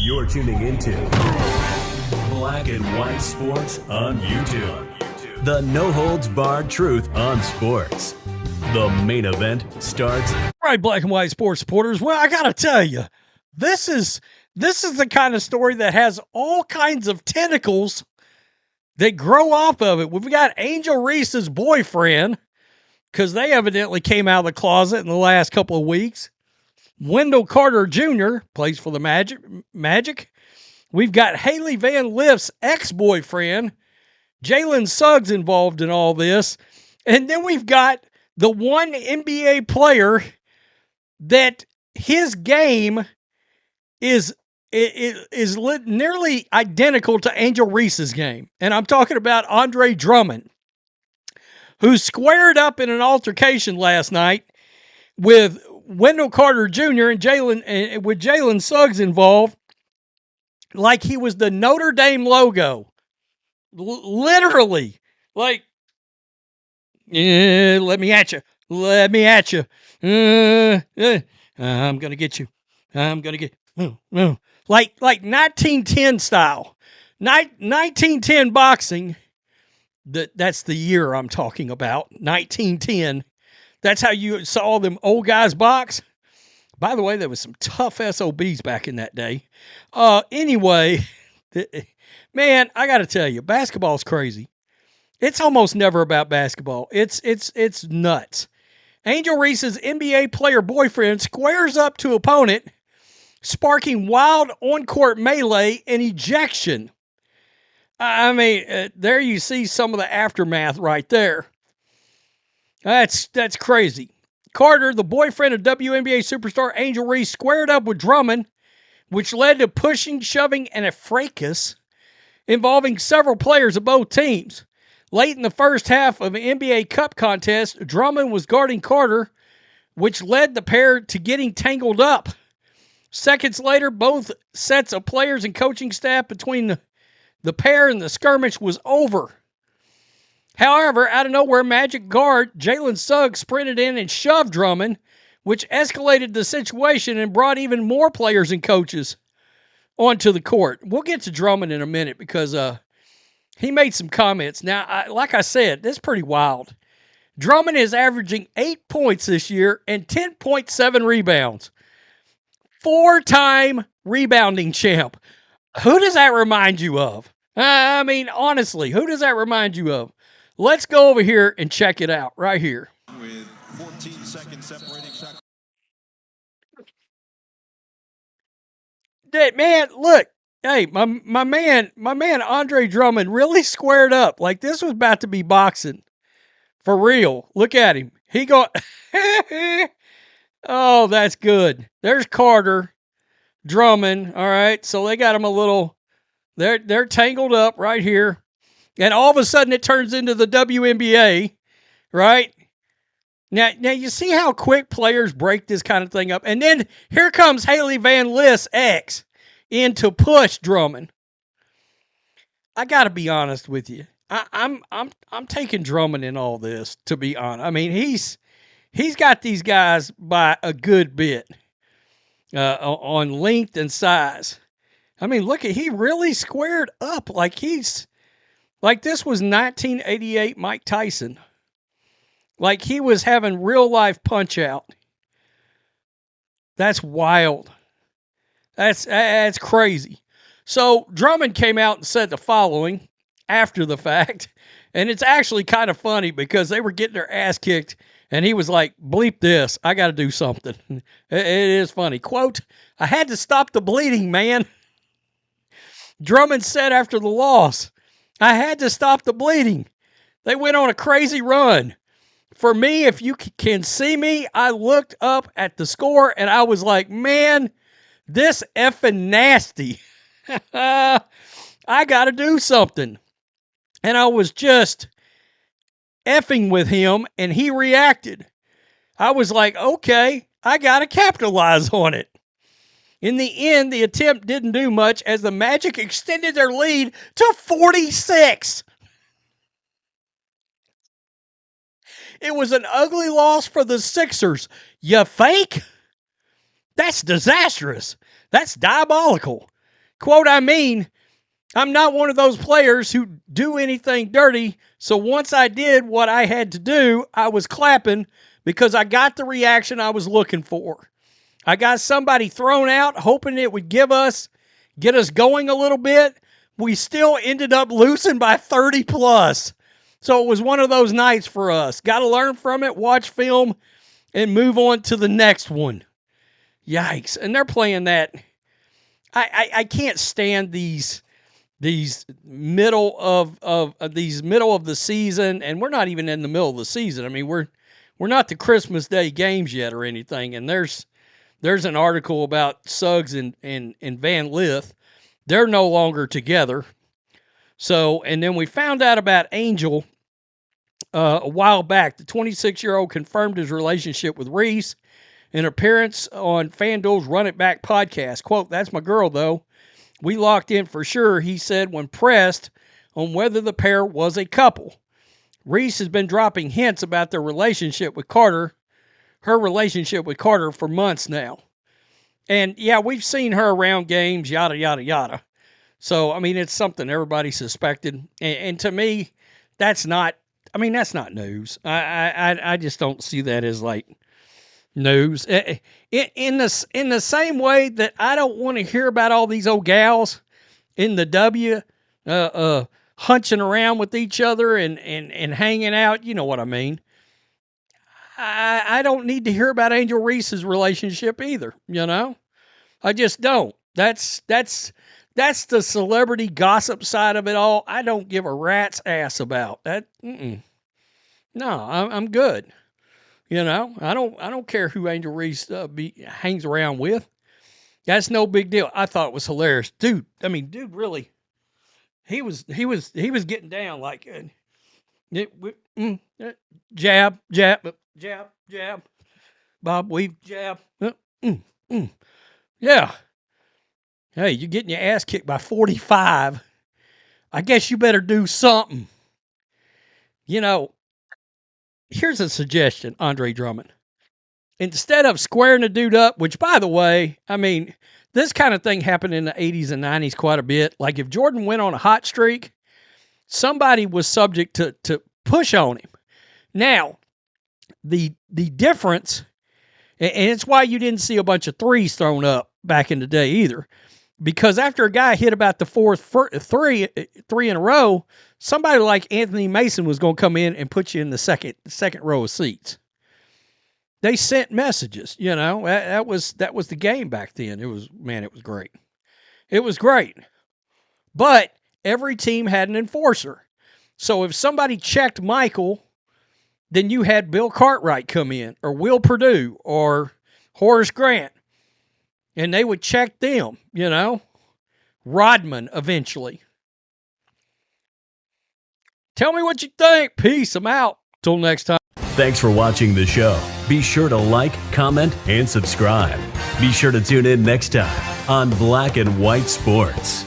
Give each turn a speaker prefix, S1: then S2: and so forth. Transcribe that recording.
S1: You're tuning into Black and White Sports on YouTube. The no-holds-barred truth on sports. The main event starts.
S2: All right, Black and White Sports supporters. Well, I got to tell you, this is the kind of story that has all kinds of tentacles that grow off of it. We've got Angel Reese's boyfriend, because they evidently came out of the closet in the last couple of weeks. Wendell Carter Jr. plays for the Magic. We've got Hailey Van Lith's ex-boyfriend, Jalen Suggs, involved in all this. And then we've got the one NBA player that his game is nearly identical to Angel Reese's game. And I'm talking about Andre Drummond, who squared up in an altercation last night with Wendell Carter Jr. and Jalen Suggs involved, like he was the Notre Dame logo. Literally. Like, let me at you. Let me at you. I'm going to get you. I'm going to get you. Like 1910 style. 1910 boxing. That's the year I'm talking about. 1910. That's how you saw them old guys box. By the way, there was some tough SOBs back in that day. Anyway, man, I got to tell you, basketball's crazy. It's almost never about basketball. It's nuts. Angel Reese's NBA player boyfriend squares up to opponent, sparking wild on-court melee and ejection. I mean, there you see some of the aftermath right there. That's crazy. Carter, the boyfriend of WNBA superstar Angel Reese, squared up with Drummond, which led to pushing, shoving, and a fracas involving several players of both teams. Late in the first half of an NBA Cup contest, Drummond was guarding Carter, which led the pair to getting tangled up. Seconds later, both sets of players and coaching staff between the pair and the skirmish was over. However, out of nowhere, Magic guard Jalen Suggs sprinted in and shoved Drummond, which escalated the situation and brought even more players and coaches onto the court. We'll get to Drummond in a minute because he made some comments. Now, like I said, this is pretty wild. Drummond is averaging 8 points this year and 10.7 rebounds. 4-time rebounding champ. Who does that remind you of? I mean, honestly, who does that remind you of? Let's go over here and check it out right here.
S3: With 14 seconds separating shot.
S2: Man, look. Hey, my man Andre Drummond really squared up. Like this was about to be boxing. For real. Look at him. He got Oh, that's good. There's Carter, Drummond. All right. So they got him a little they're tangled up right here. And all of a sudden it turns into the WNBA, right? Now you see how quick players break this kind of thing up. And then here comes Hailey Van Lith's ex in to push Drummond. I got to be honest with you. I'm taking Drummond in all this, to be honest. I mean, he's got these guys by a good bit on length and size. I mean, look at he really squared up like this was 1988 Mike Tyson. Like he was having real life punch out. That's wild. That's crazy. So Drummond came out and said the following after the fact, and it's actually kind of funny because they were getting their ass kicked, and he was like, bleep this, I got to do something. It is funny. Quote, I had to stop the bleeding, man. Drummond said after the loss, I had to stop the bleeding. They went on a crazy run. For me, if you can see me, I looked up at the score, and I was like, man, this effing nasty. I got to do something. And I was just effing with him, and he reacted. I was like, okay, I got to capitalize on it. In the end, the attempt didn't do much as the Magic extended their lead to 46. It was an ugly loss for the Sixers. You think? That's disastrous. That's diabolical. Quote, I mean, I'm not one of those players who do anything dirty, so once I did what I had to do, I was clapping because I got the reaction I was looking for. I got somebody thrown out, hoping it would get us going a little bit. We still ended up losing by 30 plus. So it was one of those nights for us. Got to learn from it, watch film, and move on to the next one. Yikes. And they're playing that. I can't stand these middle of the season, and we're not even in the middle of the season. I mean, we're not the Christmas Day games yet or anything. And there's an article about Suggs and Van Lith. They're no longer together. So, and then we found out about Angel a while back. The 26-year-old confirmed his relationship with Reese in an appearance on FanDuel's Run It Back podcast. Quote, that's my girl, though. We locked in for sure, he said when pressed on whether the pair was a couple. Reese has been dropping hints about their relationship with Carter, her relationship with Carter for months now. And, yeah, we've seen her around games, yada, yada, yada. So, I mean, it's something everybody suspected. And to me, that's not news. I just don't see that as, like, news. In the same way that I don't want to hear about all these old gals in the W hunching around with each other and hanging out. You know what I mean. I don't need to hear about Angel Reese's relationship either, you know? I just don't. That's the celebrity gossip side of it all. I don't give a rat's ass about that. No, I'm good. You know, I don't care who Angel Reese hangs around with. That's no big deal. I thought it was hilarious, dude. I mean, dude, really, he was getting down like jab, jab, jab, jab, bob weave, jab. Yeah. Hey, you're getting your ass kicked by 45. I guess you better do something. You know, here's a suggestion, Andre Drummond. Instead of squaring a dude up, which, by the way, I mean, this kind of thing happened in the 80s and 90s quite a bit. Like if Jordan went on a hot streak, somebody was subject to push on him. Now, the difference, and it's why you didn't see a bunch of threes thrown up back in the day either, because after a guy hit about the fourth three in a row, somebody like Anthony Mason was going to come in and put you in the second row of seats. They sent messages, you know. That was the game back then. It was great. It was great. But every team had an enforcer. So if somebody checked Michael, then you had Bill Cartwright come in, or Will Perdue, or Horace Grant. And they would check them, you know. Rodman eventually. Tell me what you think. Peace. I'm out. Till next time.
S1: Thanks for watching the show. Be sure to like, comment, and subscribe. Be sure to tune in next time on Black and White Sports.